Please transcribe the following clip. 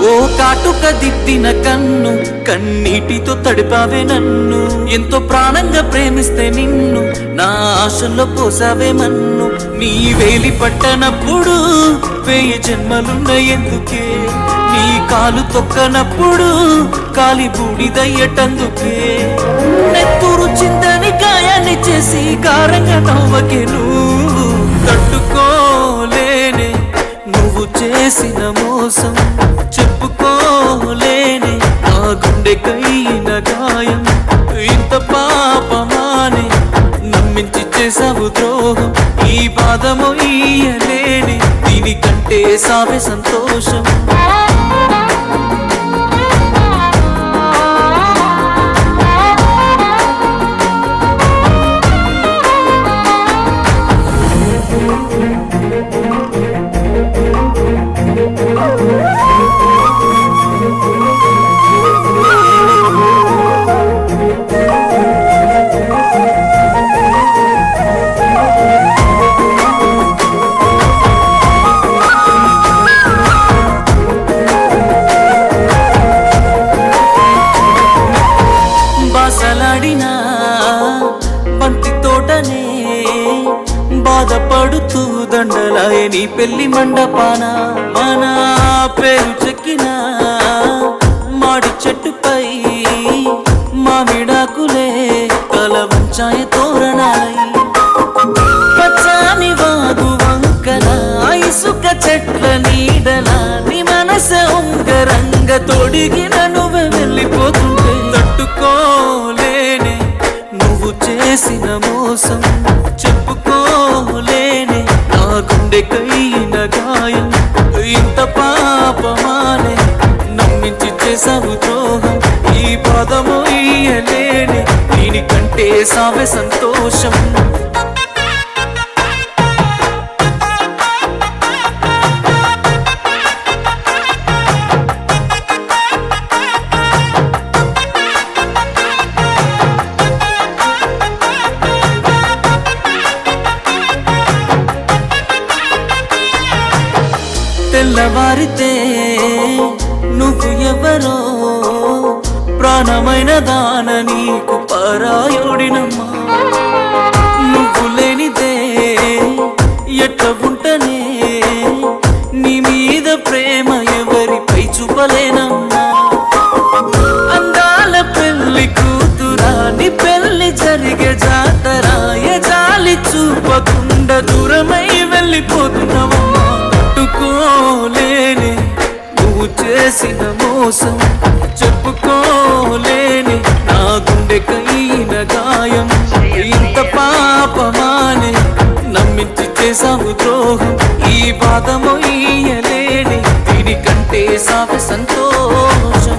ఓ కాటుక దిద్దిన కన్ను కన్నీటితో తడిపావే నన్ను ఎంతో ప్రాణంగా ప్రేమిస్తే నిన్ను నా ఆశల్లో పోసావే మన్ను నీ వేలి పట్టనప్పుడు 1000 జన్మలున్న ఎందుకే నీ కాలు తొక్కనప్పుడు కాలి బూడిదయ్యటందుకే నెత్తురు చిందని గాయాన్ని చేసి కారంగా నవ్వకే నువ్వు తట్టుకోలేనే నువ్వు చేసిన మోసం చెప్పుకోలేనే నా గుండెకైన గాయం ఇంత పాపమానే నమ్మించి చేసావు ద్రోహం ఈ బాధము ఇయ్యలేని దీనికంటే సావే సంతోషం బాసలాడినా బంతి తోటనే బాధపడుతూ దండలాయ నీ పెళ్లి మండపాన మన పేరు చెక్కిన మాడి చెట్టుపై మామిడాకులే తల వంచాయ తోరణాలై పచ్చని వాగు వంకల ఇసుక చెట్ల నీడల నీ మనస ఉంగరంగ తొడిగిన నువ్వే వెళ్ళిపోతుంటే తట్టుకోలేనే నువ్వు చేసిన మోసం చెప్పుకోలేనే నా గుండెకైన గాయం ఇంత పాపమానే నమ్మించి చేసావు ద్రోహం ఈ పదము ఇయ్యలేని దీనికంటే సావే సంతోషం తెల్లవారితే నువ్వు ఎవరో ప్రాణమైన దాన నీకు పరాయుడినమ్మా నువ్వు లేనిదే ఎట్ట ఉంటనే నీ మీద ప్రేమ ఎవరిపై చూపలేనమ్మా అందాల పెళ్లి కూతురా నీ పెళ్లి జరిగే జాతరా ఏ జాలి చూపకుండా దూరమై వెళ్ళిపోతున్నావమ్మా తట్టుకోలేని నువ్వు చేసిన మోసం చెప్పుకోలేని నా గుండెకైన గాయం ఇంత పాపమానే నమ్మించి చేసావు ద్రోహం ఈ బాధము ఇయ్యలేని దీనికంటే సావే సంతోషం